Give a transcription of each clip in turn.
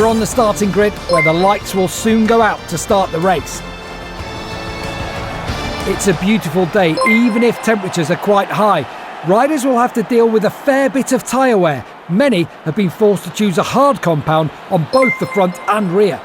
We're on the starting grid where the lights will soon go out to start the race. It's a beautiful day, even if temperatures are quite high. Riders will have to deal with a fair bit of tyre wear. Many have been forced to choose a hard compound on both the front and rear.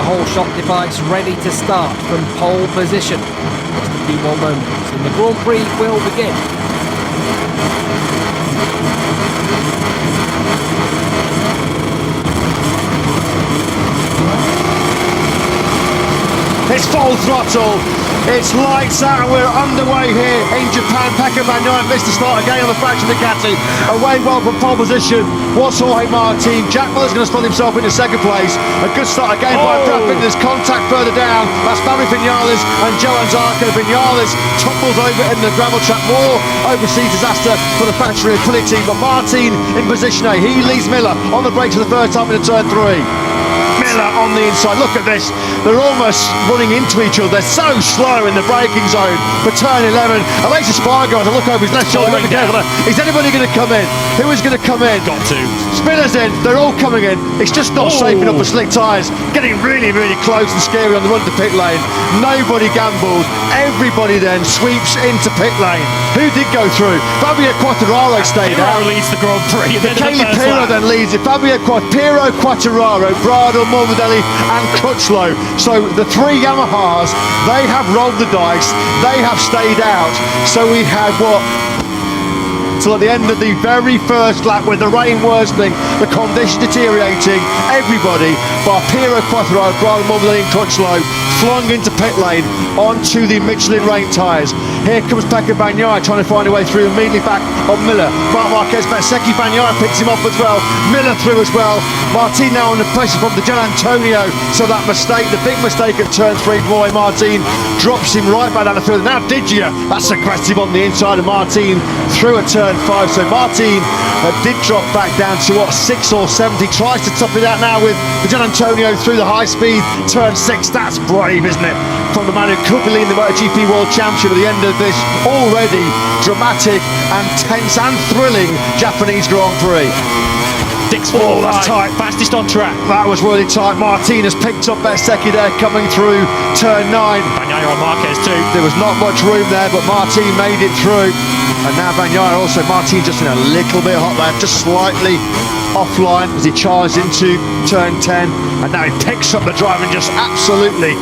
Whole shot device ready to start from pole position. Just a few more moments and the Grand Prix will begin. It's full throttle, it's lights out, and we're underway here in Japan. Pecco Bagnaia missed the start again on the factory Ducati. Away well from pole position was Jorge Martin. Jack Miller's going to slot himself into second place. A good start again by Brad Binder. There's contact further down. That's Fabio Vinales and Johan Zarco. Vinales tumbles over in the gravel track. More overseas disaster for the factory Aprilia team, but Martin in position A. He leads Miller on the brakes for the first time in turn 3. Miller on the inside, look at this, they're almost running into each other, they're so slow in the braking zone for turn 11. Espargaro has a look over his left shoulder, look careful. Is anybody going to come in? Who is going to come in? Got to. Spinner's in, they're all coming in, it's just not safe enough for slick tyres, getting really, really close and scary on the run to pit lane. Nobody gambled, everybody then sweeps into pit lane. Who did go through? Fabio Quartararo stayed out. Pirro leads the Grand Prix. Michele Pirro then leads it. Pirro, Quartararo, Brado, Morbidelli and Crutchlow. So the three Yamahas, they have rolled the dice, they have stayed out. So we had what? Till at the end of the very first lap, with the rain worsening, the conditions deteriorating, everybody, bar Pirro, Quartararo, Brado, Morbidelli and Crutchlow, flung into pit lane onto the Michelin rain tyres. Here comes Pecco Bagnaia trying to find a way through, immediately back on Miller. Marc Marquez, Bezzecchi, Bagnaia picks him up as well. Miller through as well. Martin now under pressure from the Gian Antonio. So that mistake, the big mistake at turn 3, boy, Martin drops him right back down the field. Now Digia, that's aggressive on the inside of Martin through at turn 5. So Martin did drop back down to what, 6 or 7. He tries to top it out now with the Gian Antonio through the high speed turn 6. That's brave, isn't it? From the man who could be leading the MotoGP World Championship at the end of this already dramatic and tense and thrilling Japanese Grand Prix. Oh, that's tight. Fastest on track. That was really tight. Martin has picked up Bezzecchi there coming through turn 9. Bagnaia on Marquez too. There was not much room there, but Martin made it through. And now Bagnaia also, Martin just in a little bit hot there, just slightly offline as he charged into turn 10. And now he picks up the drive and just absolutely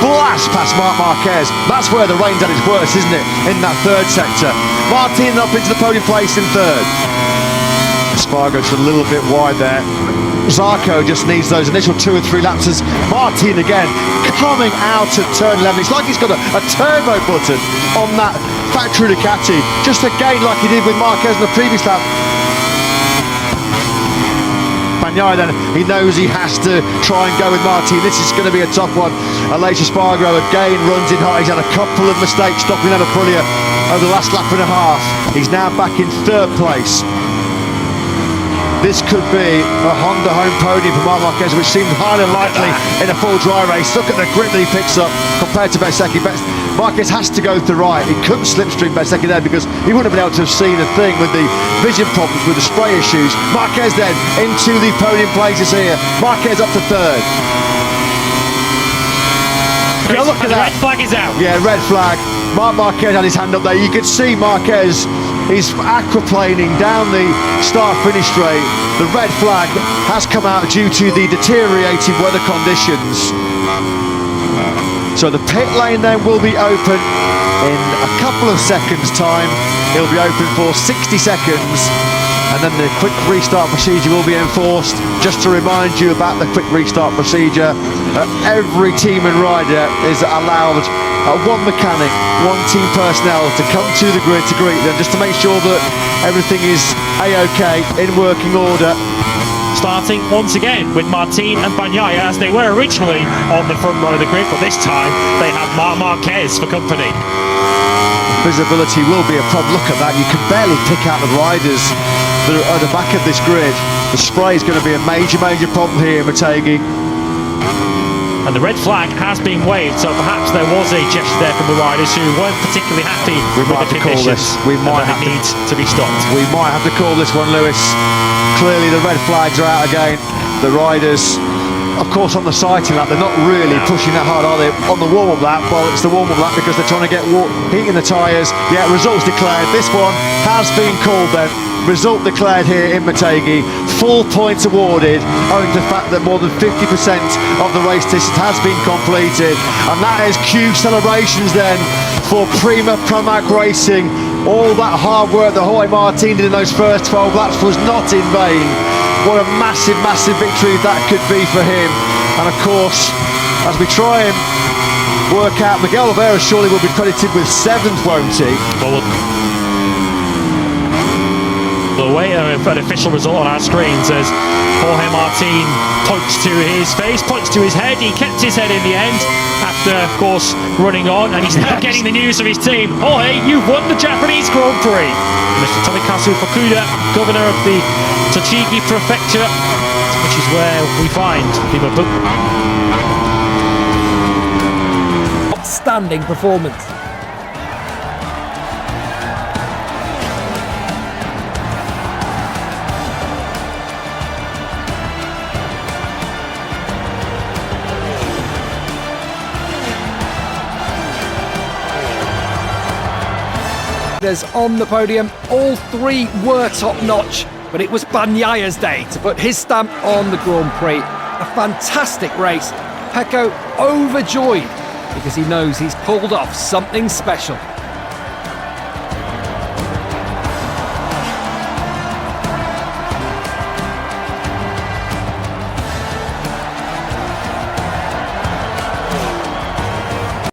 blasts past Marc Marquez. That's where the rain's at its worst, isn't it? In that third sector. Martin up into the podium place in third. Espargaro just a little bit wide there. Zarco just needs those initial 2 or 3 laps as Martin again coming out of turn 11. It's like he's got a turbo button on that factory Ducati, just again like he did with Marquez in the previous lap. Bagnaia then, he knows he has to try and go with Martin. This is going to be a tough one. Aleix Espargaro again runs in hot. He's had a couple of mistakes stopping that Aprilia over the last lap and a half. He's now back in third place. this could be a Honda home podium for Marc Marquez, which seemed highly unlikely in a full dry race. Look at the grip that he picks up compared to Bezzecchi. Marquez has to go to the right. He couldn't slipstream Bezzecchi there because he wouldn't have been able to have seen a thing with the vision problems with the spray issues. Marquez then into the podium places here. Marquez up to third. Yeah, look at that. Red flag is out. Yeah, red flag. Marc Marquez had his hand up there. You could see Marquez is aquaplaning down the start-finish straight. The red flag has come out due to the deteriorating weather conditions. So the pit lane then will be open in a couple of seconds' time. It'll be open for 60 seconds. And then the quick restart procedure will be enforced. Just to remind you about the quick restart procedure, every team and rider is allowed one mechanic, one team personnel to come to the grid to greet them, just to make sure that everything is A-OK, in working order. Starting once again with Martin and Bagnaia, as they were originally on the front row of the grid, but this time they have Marc Marquez for company. Visibility will be a problem. Look at that, you can barely pick out the riders that are at the back of this grid. The spray is going to be a major problem here, Motegi. And the red flag has been waved, so perhaps there was a gesture there from the riders who weren't particularly happy with the conditions. We might have need to be stopped. We might have to call this one, Lewis. Clearly the red flags are out again. The riders, of course, on the sighting lap, they're not really pushing that hard, are they? On the warm-up lap, well, it's the warm-up lap because they're trying to get heat in the tyres. Yeah, results declared. This one has been called then. Result declared here in Motegi. Full points awarded, owing to the fact that more than 50% of the race distance has been completed. And that is cue celebrations then for Prima Pramac Racing. All that hard work that Jorge Martin did in those first 12 laps was not in vain. What a massive victory that could be for him. And of course, as we try and work out, Miguel Oliveira surely will be credited with 7th, won't he? Well, the way an official result on our screens as Jorge Martin points to his face, points to his head. He kept his head in the end after, of course, running on, and he's now getting the news of his team. Jorge, you've won the Japanese Grand Prix. Mr. Tomikazu Fukuda, governor of the Tochigi Prefecture, which is where we find people. Outstanding performance. On the podium, all three were top-notch, but it was Bagnaia's day to put his stamp on the Grand Prix. A fantastic race. Pecco overjoyed because he knows he's pulled off something special.